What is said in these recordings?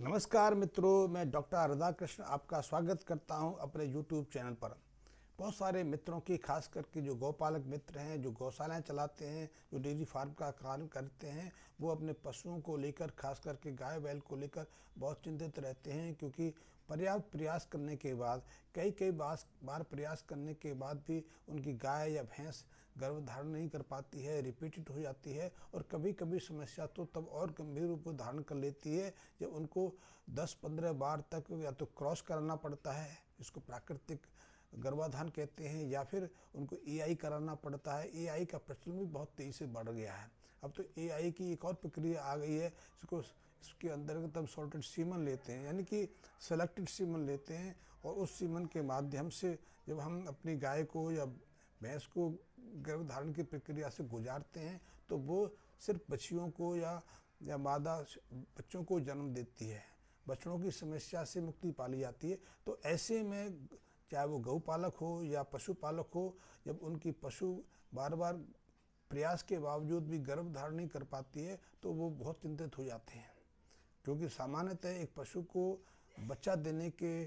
नमस्कार मित्रों, मैं डॉक्टर राधाकृष्ण आपका स्वागत करता हूं अपने YouTube चैनल पर। बहुत सारे मित्रों की, खास करके जो गौपालक मित्र हैं, जो गौशालाएं चलाते हैं, जो डेयरी फार्म का काम करते हैं, वो अपने पशुओं को लेकर, खास करके गाय बैल को लेकर बहुत चिंतित रहते हैं। क्योंकि पर्याप्त प्रयास करने के बाद, कई बार प्रयास करने के बाद भी उनकी गाय या भैंस गर्भधारण नहीं कर पाती है, रिपीटेड हो जाती है। और कभी कभी समस्या तो तब और गंभीर रूप धारण कर लेती है जब उनको 10-15 बार तक या तो क्रॉस कराना पड़ता है, इसको प्राकृतिक गर्भाधान कहते हैं, या फिर उनको एआई कराना पड़ता है। एआई का प्रचलन भी बहुत तेज़ी से बढ़ गया है। अब तो एआई की एक और प्रक्रिया आ गई है, इसके अंतर्गत हम सॉर्टेड सीमन लेते हैं, यानी कि सेलेक्टेड सीमन लेते हैं। और उस सीमन के माध्यम से जब हम अपनी गाय को या भैंस को गर्भधारण की प्रक्रिया से गुजारते हैं, तो वो सिर्फ बच्चियों को या मादा बच्चों को जन्म देती है। बछड़ों की समस्या से मुक्ति पा ली जाती है। तो ऐसे में चाहे वो गौपालक हो या पशुपालक हो, जब उनकी पशु बार बार प्रयास के बावजूद भी गर्भधारण नहीं कर पाती है, तो वो बहुत चिंतित हो जाते हैं। क्योंकि सामान्यतः एक पशु को बच्चा देने के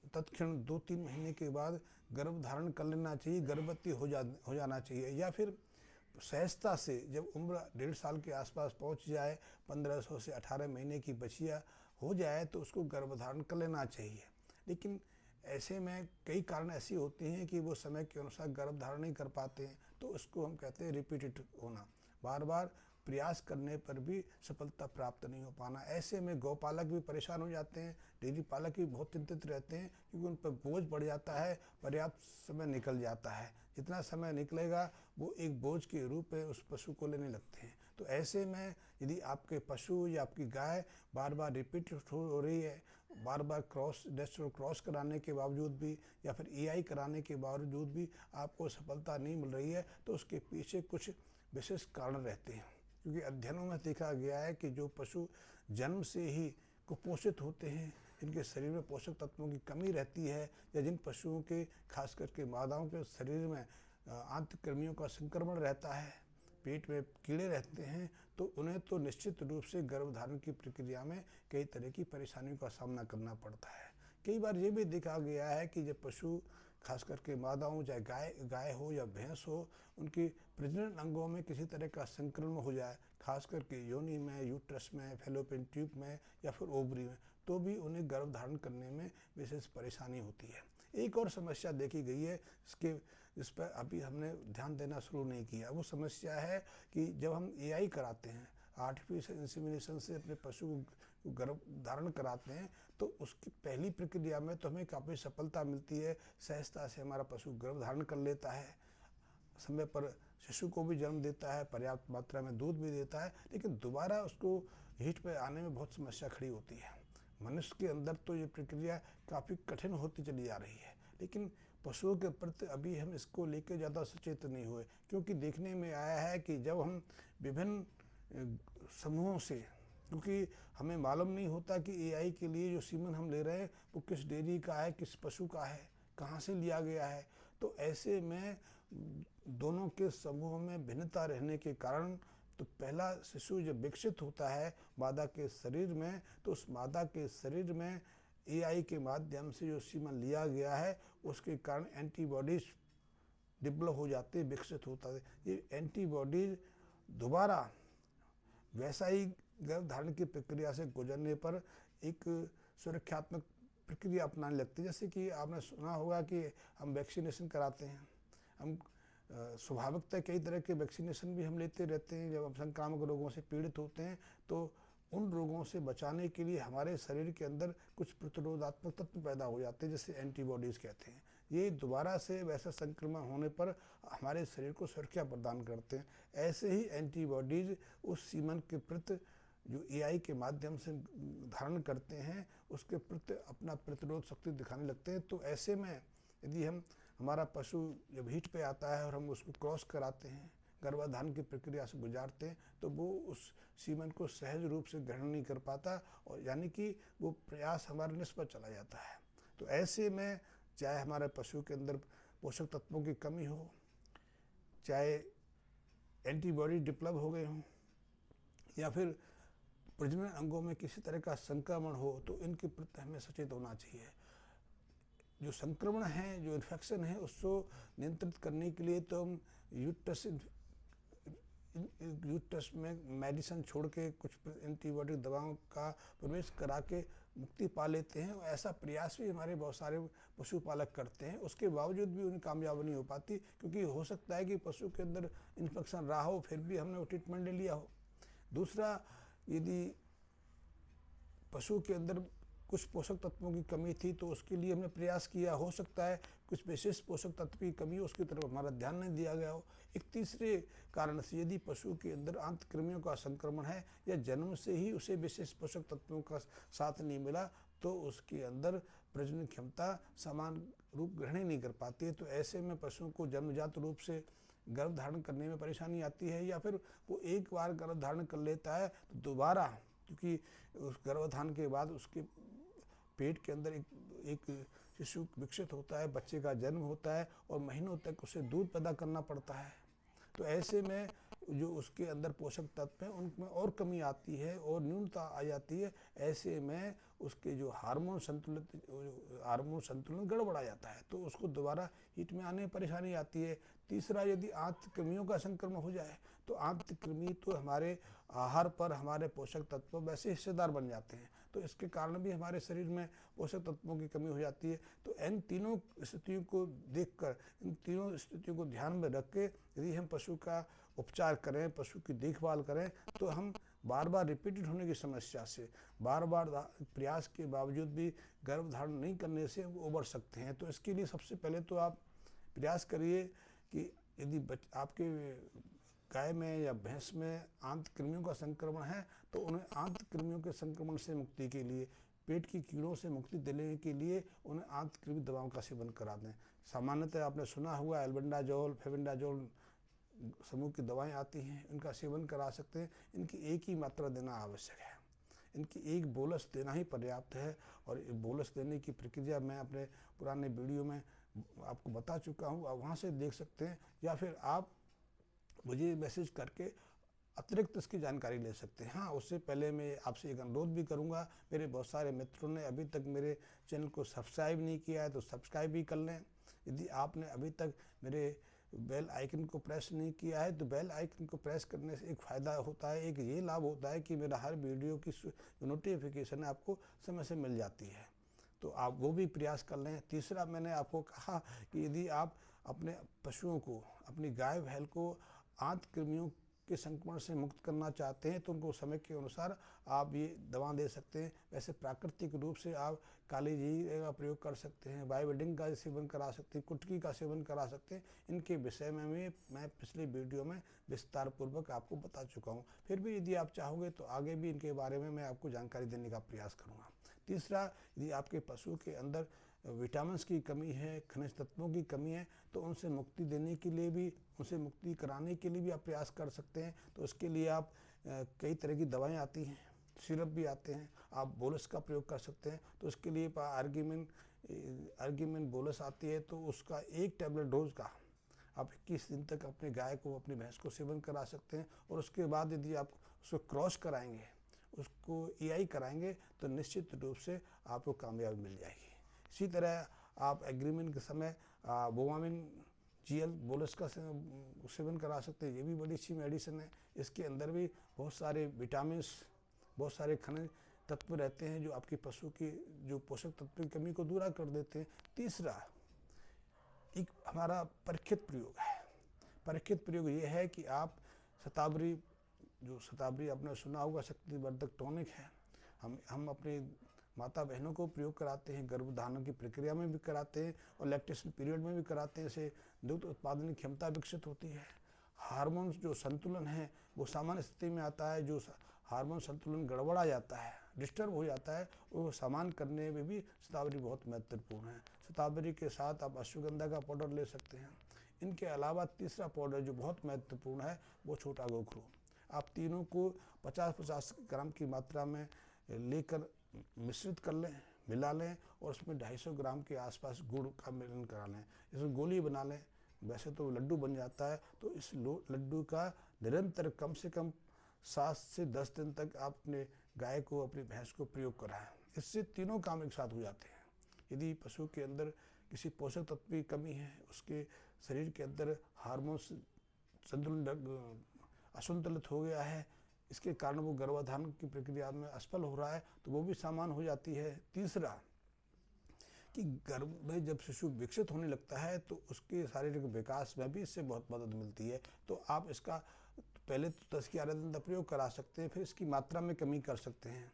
तत्क्षण 2-3 महीने के बाद गर्भधारण कर लेना चाहिए, गर्भवती हो जाना चाहिए। या फिर सहजता से जब उम्र 1.5 साल के आसपास पहुंच जाए, 1500 से 18 महीने की बच्चियाँ हो जाए, तो उसको गर्भधारण कर लेना चाहिए। लेकिन ऐसे में कई कारण ऐसी होते हैं कि वो समय के अनुसार गर्भधारण नहीं कर पाते हैं, तो उसको हम कहते हैं रिपीटेड होना, बार बार प्रयास करने पर भी सफलता प्राप्त नहीं हो पाना। ऐसे में गौपालक भी परेशान हो जाते हैं, डेयरी पालक भी बहुत चिंतित रहते हैं, क्योंकि उन पर बोझ बढ़ जाता है, पर्याप्त समय निकल जाता है। जितना समय निकलेगा वो एक बोझ के रूप में उस पशु को लेने लगते हैं। तो ऐसे में यदि आपके पशु या आपकी गाय बार बार रिपीट हो रही है, बार बार क्रॉस कराने के बावजूद भी या फिर एआई कराने के बावजूद भी आपको सफलता नहीं मिल रही है, तो उसके पीछे कुछ विशेष कारण रहते हैं। क्योंकि अध्ययनों में देखा गया है कि जो पशु जन्म से ही कुपोषित होते हैं, जिनके शरीर में पोषक तत्वों की कमी रहती है, या जिन पशुओं के, खास करके मादाओं के शरीर में आंतकृमियों का संक्रमण रहता है, पेट में कीड़े रहते हैं, तो उन्हें तो निश्चित रूप से गर्भधारण की प्रक्रिया में कई तरह की परेशानियों का सामना करना पड़ता है। कई बार ये भी देखा गया है कि जब पशु, खास करके मादाओं, चाहे गाय हो या भैंस हो, उनकी प्रजनन अंगों में किसी तरह का संक्रमण हो जाए, खास करके योनि में, यूट्रस में, फैलोपियन ट्यूब में या फिर ओवरी में, तो भी उन्हें गर्भधारण करने में विशेष परेशानी होती है। एक और समस्या देखी गई है जिस पर अभी हमने ध्यान देना शुरू नहीं किया। वो समस्या है कि जब हम एआई कराते हैं, आर्टिफिशियल इंसेमिनेशन से अपने पशु को गर्भधारण कराते हैं, तो उसकी पहली प्रक्रिया में तो हमें काफ़ी सफलता मिलती है, सहजता से हमारा पशु गर्भधारण कर लेता है, समय पर शिशु को भी जन्म देता है, पर्याप्त मात्रा में दूध भी देता है। लेकिन दोबारा उसको हीट पे आने में बहुत समस्या खड़ी होती है। मनुष्य के अंदर तो ये प्रक्रिया काफ़ी कठिन होती चली जा रही है, लेकिन पशुओं के प्रति अभी हम इसको लेकर ज़्यादा सचेत नहीं हुए। क्योंकि देखने में आया है कि जब हम विभिन्न समूहों से, क्योंकि हमें मालूम नहीं होता कि एआई के लिए जो सीमन हम ले रहे हैं वो किस डेयरी का है, किस पशु का है, कहाँ से लिया गया है। तो ऐसे में दोनों के समूह में भिन्नता रहने के कारण, तो पहला शिशु जब विकसित होता है मादा के शरीर में, तो उस मादा के शरीर में एआई के माध्यम से जो सीमन लिया गया है, उसके कारण एंटीबॉडीज डेवलप हो जाते, विकसित होता है। ये एंटीबॉडीज दोबारा वैसा ही गर्भधारण की प्रक्रिया से गुजरने पर एक सुरक्षात्मक प्रक्रिया अपनाने लगती है। जैसे कि आपने सुना होगा कि हम वैक्सीनेशन कराते हैं, हम स्वाभाविकतः कई तरह के वैक्सीनेशन भी हम लेते रहते हैं। जब हम संक्रामक रोगों से पीड़ित होते हैं, तो उन रोगों से बचाने के लिए हमारे शरीर के अंदर कुछ प्रतिरोधात्मक तत्व पैदा हो जाते हैं, जिसे एंटीबॉडीज़ कहते हैं। ये दोबारा से वैसा संक्रमण होने पर हमारे शरीर को सुरक्षा प्रदान करते हैं। ऐसे ही एंटीबॉडीज़ उस सीमन के प्रति जो एआई के माध्यम से धारण करते हैं, उसके प्रति अपना प्रतिरोध शक्ति दिखाने लगते हैं। तो ऐसे में यदि हमारा पशु जब हीट पे आता है और हम उसको क्रॉस कराते हैं, गर्भाधान की प्रक्रिया से गुजारते हैं, तो वो उस सीमन को सहज रूप से ग्रहण नहीं कर पाता, और यानी कि वो प्रयास हमारा निष्फल चला जाता है। तो ऐसे में चाहे हमारे पशु के अंदर पोषक तत्वों की कमी हो, चाहे एंटीबॉडी डेवलप हो गए हों, या फिर प्रजनन अंगों में किसी तरह का संक्रमण हो तो इनके प्रति हमें सचेत होना चाहिए। जो संक्रमण है, जो इन्फेक्शन है, उसको नियंत्रित करने के लिए तो हम यूट्रस में मेडिसिन छोड़ के कुछ एंटीबायोटिक दवाओं का प्रवेश करा के मुक्ति पा लेते हैं। ऐसा प्रयास भी हमारे बहुत सारे पशुपालक करते हैं, उसके बावजूद भी उन्हें कामयाब नहीं हो पाती, क्योंकि हो सकता है कि पशु के अंदर इन्फेक्शन रहा हो, फिर भी हमने वो ट्रीटमेंट ले लिया हो। दूसरा, यदि पशु के अंदर कुछ पोषक तत्वों की कमी थी तो उसके लिए हमने प्रयास किया, हो सकता है कुछ विशेष पोषक तत्व की कमी हो, उसकी तरफ हमारा ध्यान नहीं दिया गया हो। एक तीसरे कारण से यदि पशु के अंदर आंतकृमियों का संक्रमण है या जन्म से ही उसे विशेष पोषक तत्वों का साथ नहीं मिला तो उसके अंदर प्रजनन क्षमता समान रूप ग्रहण नहीं कर पाती है। तो ऐसे में पशुओं को जन्मजात रूप से गर्भ धारण करने में परेशानी आती है, या फिर वो एक बार गर्भ धारण कर लेता है तो दोबारा, क्योंकि उस गर्भधारण के बाद उसके पेट के अंदर एक शिशु विकसित होता है, बच्चे का जन्म होता है और महीनों तक उसे दूध पैदा करना पड़ता है। तो ऐसे में जो उसके अंदर पोषक तत्व हैं उनमें और कमी आती है और न्यूनता आ जाती है। ऐसे में उसके जो हार्मोन संतुलन गड़बड़ा जाता है, तो उसको दोबारा हीट में आने में परेशानी आती है। तीसरा, यदि आंतकृमियों का संक्रमण हो जाए तो आंतकृमि तो हमारे आहार पर हमारे पोषक तत्व वैसे हिस्सेदार बन जाते हैं, तो इसके कारण भी हमारे शरीर में पोषक तत्वों की कमी हो जाती है। तो इन तीनों स्थितियों को देखकर, इन तीनों स्थितियों को ध्यान में रख के यदि हम पशु का उपचार करें, पशु की देखभाल करें, तो हम बार बार रिपीटेड होने की समस्या से, बार बार प्रयास के बावजूद भी गर्भधारण नहीं करने से वो उबर सकते हैं। तो इसके लिए सबसे पहले तो आप प्रयास करिए कि यदि आपके गाय में या भैंस में आंतकृमियों का संक्रमण है तो उन्हें आंतकृमियों के संक्रमण से मुक्ति के लिए, पेट की कीड़ों से मुक्ति दिलाने के लिए उन्हें आंतकृमि दवाओं का सेवन करा दें। सामान्यतः आपने सुना हुआ एल्बेंडाजोल, फेविंडाजोल समूह की दवाएं आती हैं, इनका सेवन करा सकते हैं। इनकी एक ही मात्रा देना आवश्यक है, इनकी एक बोलस देना ही पर्याप्त है। और बोलस देने की प्रक्रिया मैं अपने पुराने वीडियो में आपको बता चुका हूँ, आप वहाँ से देख सकते हैं, या फिर आप मुझे मैसेज करके अतिरिक्त इसकी जानकारी ले सकते हैं। हाँ, उससे पहले मैं आपसे एक अनुरोध भी करूंगा, मेरे बहुत सारे मित्रों ने अभी तक मेरे चैनल को सब्सक्राइब नहीं किया है तो सब्सक्राइब भी कर लें। यदि आपने अभी तक मेरे बेल आइकन को प्रेस नहीं किया है तो बेल आइकन को प्रेस करने से एक फ़ायदा होता है, एक ये लाभ होता है कि मेरा हर वीडियो की नोटिफिकेशन आपको समय से मिल जाती है, तो आप वो भी प्रयास कर लें। तीसरा, मैंने आपको कहा कि यदि आप अपने पशुओं को, अपनी गाय भैंस को आंतकृमियों के संक्रमण से मुक्त करना चाहते हैं तो उनको समय के अनुसार आप ये दवा दे सकते हैं। वैसे प्राकृतिक रूप से आप काली जीरे का प्रयोग कर सकते हैं, बायोवेडिंग का सेवन करा सकते हैं, कुटकी का सेवन करा सकते हैं। इनके विषय में मैं पिछले वीडियो में विस्तार पूर्वक आपको बता चुका हूँ। फिर भी यदि आप चाहोगे तो आगे भी इनके बारे में मैं आपको जानकारी देने का प्रयास करूँगा। तीसरा, यदि आपके पशु के अंदर विटामिन्स की कमी है, खनिज तत्वों की कमी है, तो उनसे मुक्ति देने के लिए भी, उनसे मुक्ति कराने के लिए भी आप प्रयास कर सकते हैं। तो उसके लिए आप कई तरह की दवाएं आती हैं, सिरप भी आते हैं, आप बोलस का प्रयोग कर सकते हैं। तो उसके लिए आर्गिमिन बोलस आती है, तो उसका एक टैबलेट डोज का आप 21 दिन तक अपने गाय को, अपनी भैंस को सेवन करा सकते हैं। और उसके बाद यदि आप उसको क्रॉस कराएंगे, उसको EI कराएंगे तो निश्चित रूप से आपको कामयाबी मिल जाएगी। इसी तरह आप एग्रीमेंट के समय बोवामिन GL बोलस का सेवन करा सकते हैं, ये भी बड़ी अच्छी मेडिसिन है। इसके अंदर भी बहुत सारे विटामिन्स, बहुत सारे खनिज तत्व रहते हैं जो आपके पशु की जो पोषक तत्व की कमी को दूर कर देते हैं। तीसरा, एक हमारा परीक्षित प्रयोग है। परीक्षित प्रयोग ये है कि आप शतावरी आपने सुना होगा, शक्तिवर्धक टॉनिक है, हम अपने माता बहनों को प्रयोग कराते हैं, गर्भधारण की प्रक्रिया में भी कराते हैं और लैक्टेशन पीरियड में भी कराते हैं। इससे दुग्ध उत्पादन की क्षमता विकसित होती है, हार्मोन जो संतुलन है वो सामान्य स्थिति में आता है। जो हार्मोन संतुलन गड़बड़ा जाता है, डिस्टर्ब हो जाता है, वो सामान करने में भी शतावरी बहुत महत्वपूर्ण है। शतावरी के साथ आप अश्वगंधा का पाउडर ले सकते हैं। इनके अलावा तीसरा पाउडर जो बहुत महत्वपूर्ण है वो छोटा गोखरू। आप तीनों को 50-50 ग्राम की मात्रा में लेकर मिश्रित कर लें, मिला लें और उसमें 250 ग्राम के आसपास गुड़ का मिलन करा लें, इसमें गोली बना लें। वैसे तो लड्डू बन जाता है, तो इस लड्डू का निरंतर कम से कम 7 से 10 दिन तक आप अपने गाय को, अपनी भैंस को प्रयोग कराएं। इससे तीनों काम एक साथ हो जाते हैं। यदि पशु के अंदर किसी पोषक तत्व की कमी है, उसके शरीर के अंदर हार्मोन्स संतुलन असंतुलित हो गया है, इसके कारण वो गर्भाधान की प्रक्रिया में असफल हो रहा है, तो वो भी सामान्य हो जाती है। तीसरा कि गर्भ में जब शिशु विकसित होने लगता है तो उसके शारीरिक विकास में भी इससे बहुत मदद मिलती है। तो आप इसका पहले तो 10 के 11 दिन तक प्रयोग करा सकते हैं, फिर इसकी मात्रा में कमी कर सकते हैं।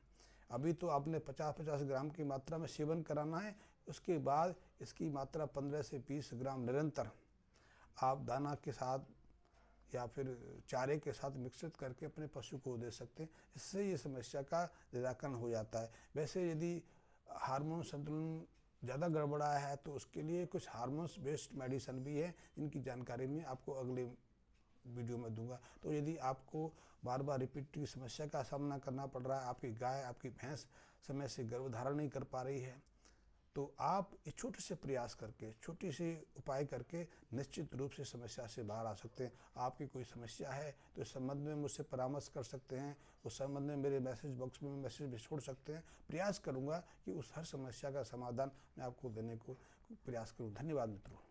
अभी तो आपने 50-50 ग्राम की मात्रा में सेवन कराना है, उसके बाद इसकी मात्रा 15 से 20 ग्राम निरंतर आप दाना के साथ या फिर चारे के साथ मिश्रित करके अपने पशु को दे सकते हैं। इससे ये समस्या का निराकरण हो जाता है। वैसे यदि हार्मोन संतुलन ज़्यादा गड़बड़ाया है तो उसके लिए कुछ हार्मोन्स बेस्ड मेडिसिन भी है, जिनकी जानकारी मैं आपको अगले वीडियो में दूंगा। तो यदि आपको बार बार रिपीट समस्या का सामना करना पड़ रहा है, आपकी गाय, आपकी भैंस समय से गर्भधारण नहीं कर पा रही है, तो आप इस छोटे से प्रयास करके, छोटी सी उपाय करके निश्चित रूप से समस्या से बाहर आ सकते हैं। आपकी कोई समस्या है तो इस संबंध में मुझसे परामर्श कर सकते हैं। उस संबंध में मेरे मैसेज बॉक्स में मैसेज भी छोड़ सकते हैं। प्रयास करूंगा कि उस हर समस्या का समाधान मैं आपको देने को प्रयास करूं। धन्यवाद मित्रों।